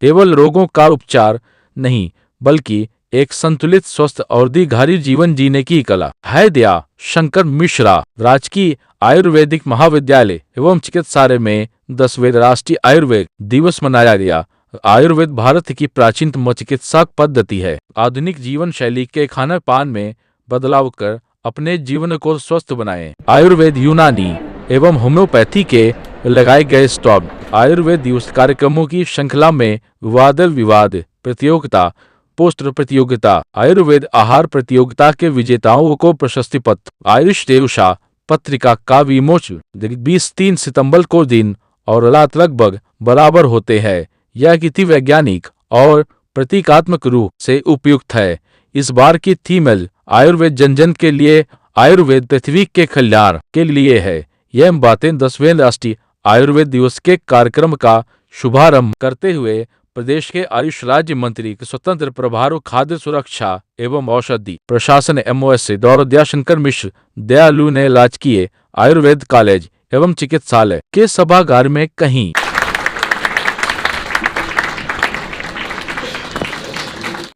केवल रोगों का उपचार नहीं, बल्कि एक संतुलित स्वस्थ और दीर्घायु जीवन जीने की कला है। दया शंकर मिश्रा राजकीय आयुर्वेदिक महाविद्यालय एवं चिकित्सालय में 10वें राष्ट्रीय आयुर्वेद दिवस मनाया गया। आयुर्वेद भारत की प्राचीनतम चिकित्सा पद्धति है। आधुनिक जीवन शैली के खान पान में बदलाव कर अपने जीवन को स्वस्थ बनाएं। आयुर्वेद यूनानी एवं होम्योपैथी के लगाए गए स्टॉप आयुर्वेद दिवस कार्यक्रमों की श्रृंखला में वाद विवाद प्रतियोगिता, पोस्टर प्रतियोगिता, आयुर्वेद आहार प्रतियोगिता के विजेताओं को प्रशस्ति पत्र, आयुष देवशा पत्रिका का विमोचन 23 सितंबर को दिन और रात लगभग बराबर होते हैं। यह किसी वैज्ञानिक और प्रतीकात्मक रूप से उपयुक्त है। इस बार की थीम आयुर्वेद जन जन के लिए, आयुर्वेद पृथ्वी के कल्याण के लिए है। यह बातें 10वें राष्ट्रीय आयुर्वेद दिवस के कार्यक्रम का शुभारंभ करते हुए प्रदेश के आयुष राज्य मंत्री स्वतंत्र प्रभार खाद्य सुरक्षा एवं औषधि प्रशासन MOS डॉ दयाशंकर मिश्र दयालु ने राजकीय आयुर्वेद कॉलेज एवं चिकित्सालय के सभागार में कहीं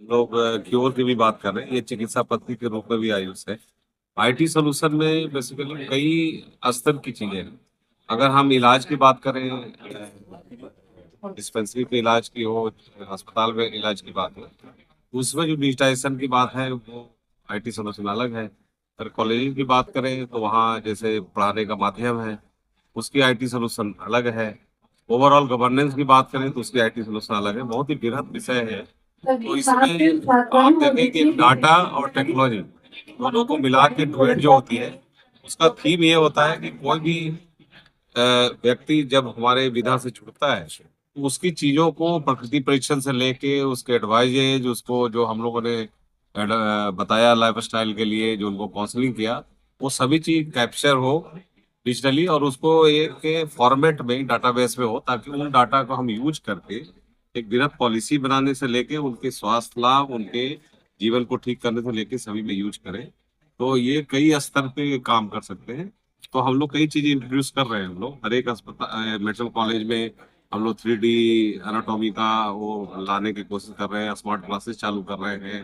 लोग क्योर की भी बात कर रहे हैं। ये चिकित्सा पद्धति के रूप में भी आयुष है। IT सोल्यूशन में बेसिकली कई स्तर की चीजें हैं। अगर हम इलाज की बात करें, डिस्पेंसरी पे इलाज की हो, अस्पताल में इलाज की बात हो, उसमें जो डिजिटाइजेशन की बात है वो IT सोल्यूशन अलग है। अगर कॉलेज की बात करें तो वहाँ जैसे पढ़ाने का माध्यम है, उसकी IT सोल्यूशन अलग है। ओवरऑल गवर्नेंस की बात करें तो उसकी IT सोल्यूशन अलग है। बहुत ही बृहद विषय है। तो इसमें आप देखें कि डाटा और टेक्नोलॉजी दोनों को मिला के डुएट जो होती है, उसका थीम ये होता है कि कोई भी व्यक्ति जब हमारे विधा से छूटता है तो उसकी चीजों को प्रकृति परीक्षण से लेके उसके एडवाइजेज, उसको जो हम लोगों ने बताया लाइफ स्टाइल के लिए, जो उनको काउंसलिंग किया, वो सभी चीज कैप्चर हो डिजिटली और उसको एक फॉर्मेट में डाटाबेस में हो, ताकि उन डाटा को हम यूज करके एक वृहद पॉलिसी बनाने से लेके उनके स्वास्थ्य लाभ, उनके जीवन को ठीक करने से लेके सभी में यूज करें। तो ये कई स्तर पे काम कर सकते हैं। तो हम लोग कई चीजें इंट्रोड्यूस कर रहे हैं। हम लोग हर एक अस्पताल, मेडिकल कॉलेज में हम लोग 3D एनाटॉमी का वो लाने की कोशिश कर रहे हैं। स्मार्ट क्लासेस चालू कर रहे हैं।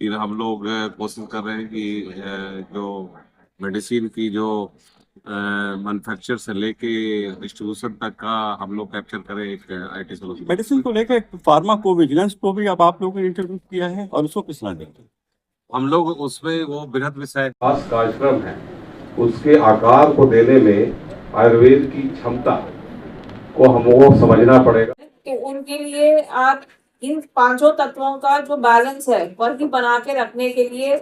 फिर हम लोग कोशिश कर रहे हैं कि जो मेडिसिन की जो मैन्युफैक्चर से लेके डिस्ट्रीब्यूशन तक का हम लोग कैप्चर करें एक IT सोल्यूशन। मेडिसिन को लेकर फार्मा को विजिलेंस को भी अब आप लोगों ने इंट्रोड्यूस किया है और उसको किस तरह देखते हैं? हम लोग उसमें वो बृहद विषय खास कार्यक्रम है, उसके आकार को देने में आयुर्वेद की क्षमता को हमको समझना पड़ेगा कि उनके लिए आप इन पांचों तत्वों का जो बैलेंस है वही बना के रखने के लिए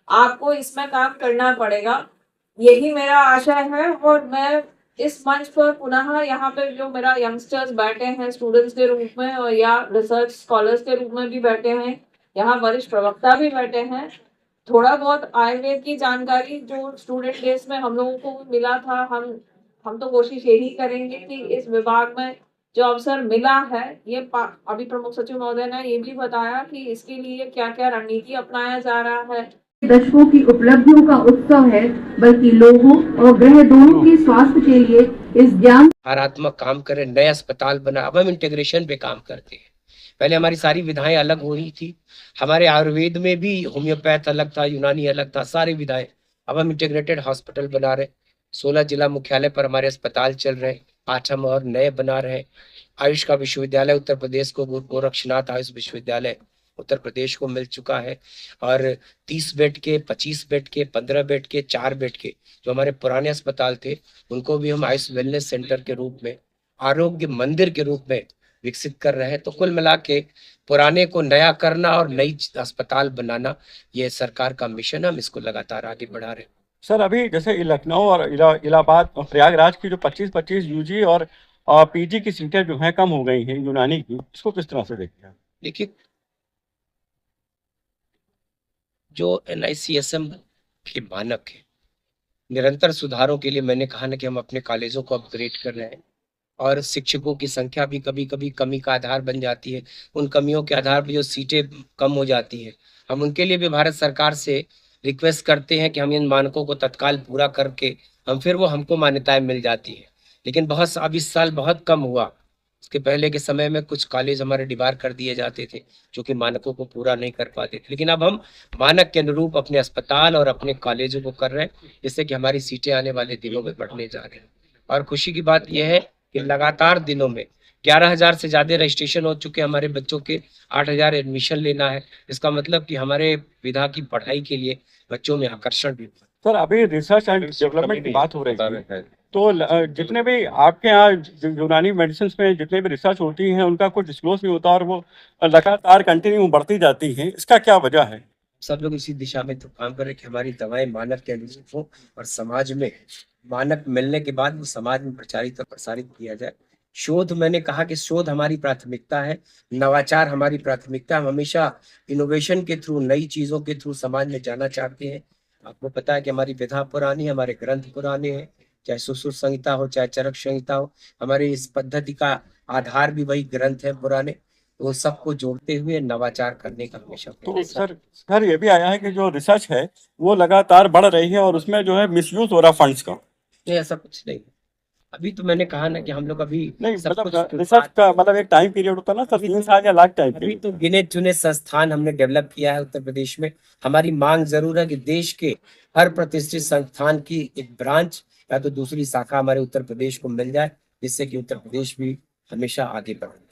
आपको इसमें काम करना पड़ेगा। यही मेरा आशय है और मैं इस मंच पर पुनः यहाँ पे जो मेरा यंगस्टर्स बैठे हैं स्टूडेंट्स के रूप में और या रिसर्च स्कॉलर्स के रूप में भी बैठे हैं, यहाँ वरिष्ठ प्रवक्ता भी बैठे हैं, थोड़ा बहुत आयुर्वेद की जानकारी जो स्टूडेंट डेज में हम लोगों को मिला था, हम तो कोशिश यही करेंगे कि इस विभाग में जो अवसर मिला है, ये अभी प्रमुख सचिव महोदय ने ये भी बताया कि इसके लिए क्या क्या रणनीति अपनाया जा रहा है। दशकों की उपलब्धियों का उत्सव है, बल्कि लोगों और ग्रह दोनों के स्वास्थ्य के लिए इस ज्ञान सकारात्मक काम करें। नए अस्पताल बना, अब हम इंटीग्रेशन पे काम करते हैं। पहले हमारी सारी विधाएं अलग हो रही थी। हमारे आयुर्वेद में भी होम्योपैथ अलग था, यूनानी अलग था, सारी विधाएं। अब हम इंटीग्रेटेड हॉस्पिटल बना रहे। 16 जिला मुख्यालय पर हमारे अस्पताल चल रहे, 8 हम और नए बना रहे। आयुष का विश्वविद्यालय उत्तर प्रदेश को, गोरक्षनाथ आयुष विश्वविद्यालय उत्तर प्रदेश को मिल चुका है। और 30 बेड के, 25 बेड के, 15 बेड के, 4 बेड के जो हमारे पुराने अस्पताल थे, उनको भी हम आयुष वेलनेस सेंटर के रूप में, आरोग्य मंदिर के रूप में विकसित कर रहे हैं। तो कुल मिला के पुराने को नया करना और नई अस्पताल बनाना, ये सरकार का मिशन है। हम इसको लगातार आगे बढ़ा रहे हैं। सर, अभी जैसे लखनऊ और इलाहाबाद और प्रयागराज की जो 25-25 UG और PG की सीटें जो हैं कम हो गई हैं यूनानी की, इसको किस तरह से देखते हैं? देखिए, जो NICSM के मानक है, निरंतर सुधारों के लिए मैंने कहा ना कि हम अपने कॉलेजों को अपग्रेड कर रहे हैं और शिक्षकों की संख्या भी कभी कभी कमी का आधार बन जाती है। उन कमियों के आधार पर जो सीटें कम हो जाती हैं, हम उनके लिए भी भारत सरकार से रिक्वेस्ट करते हैं कि हम इन मानकों को तत्काल पूरा करके हमको मान्यताएं मिल जाती है। लेकिन बहुत अब इस साल बहुत कम हुआ उसके पहले के समय में कुछ कॉलेज हमारे डिबार कर दिए जाते थे जो कि मानकों को पूरा नहीं कर पाते थे, लेकिन अब हम मानक के अनुरूप अपने अस्पताल और अपने कॉलेजों को कर रहे हैं, जिससे कि हमारी सीटें आने वाले दिनों में बढ़ने जा रहे हैं। और खुशी की बात यह है कि लगातार दिनों में 11,000 से ज्यादा रजिस्ट्रेशन हो चुके हैं हमारे बच्चों के, 8,000 एडमिशन लेना है। इसका मतलब कि हमारे विधा की पढ़ाई के लिए बच्चों में आकर्षण भी बढ़ा। सर अभी रिसर्च एंड डेवलपमेंट की बात हो रही है, तो जितने भी आपके यहाँ यूनानी मेडिसिन में जितने भी रिसर्च होती हैं उनका कुछ डिस्क्लोज नहीं होता और वो लगातार कंटिन्यू बढ़ती जाती हैं, इसका क्या वजह है? सब लोग इसी दिशा में तो काम कर रहे हैं कि हमारी दवाएं मानक के अनुरूप हो और समाज में मानक मिलने के बाद वो समाज में प्रचारित और प्रसारित किया जाए। शोध, मैंने कहा कि शोध हमारी प्राथमिकता है, नवाचार हमारी प्राथमिकता। हम हमेशा इनोवेशन के थ्रू, नई चीजों के थ्रू समाज में जाना चाहते हैं। आपको पता है कि हमारी विधा पुरानी है, हमारे ग्रंथ पुराने हैं, चाहे सुश्रुत संहिता हो, चाहे चरक संहिता हो, हमारी इस पद्धति का आधार भी वही ग्रंथ है पुराने। तो सबको जोड़ते हुए नवाचार करने का हमेशा तो प्रयास है। सर ये भी आया है कि जो रिसर्च है वो लगातार बढ़ रही है और उसमें जो है मिसयूज हो रहा फंड्स का। नहीं, ऐसा कुछ नहीं। अभी तो मैंने कहा ना कि हम लोग अभी नहीं सब मतलब कुछ रिसर्च का मतलब एक टाइम पीरियड होता है ना सर, 3 साल या लाख टाइम अभी पीरियड। तो गिने चुने संस्थान हमने डेवलप किया है उत्तर प्रदेश में। हमारी मांग जरूर है कि देश के हर प्रतिष्ठित संस्थान की एक ब्रांच या तो दूसरी शाखा हमारे उत्तर प्रदेश को मिल जाए, जिससे कि उत्तर प्रदेश भी हमेशा आगे बढ़े।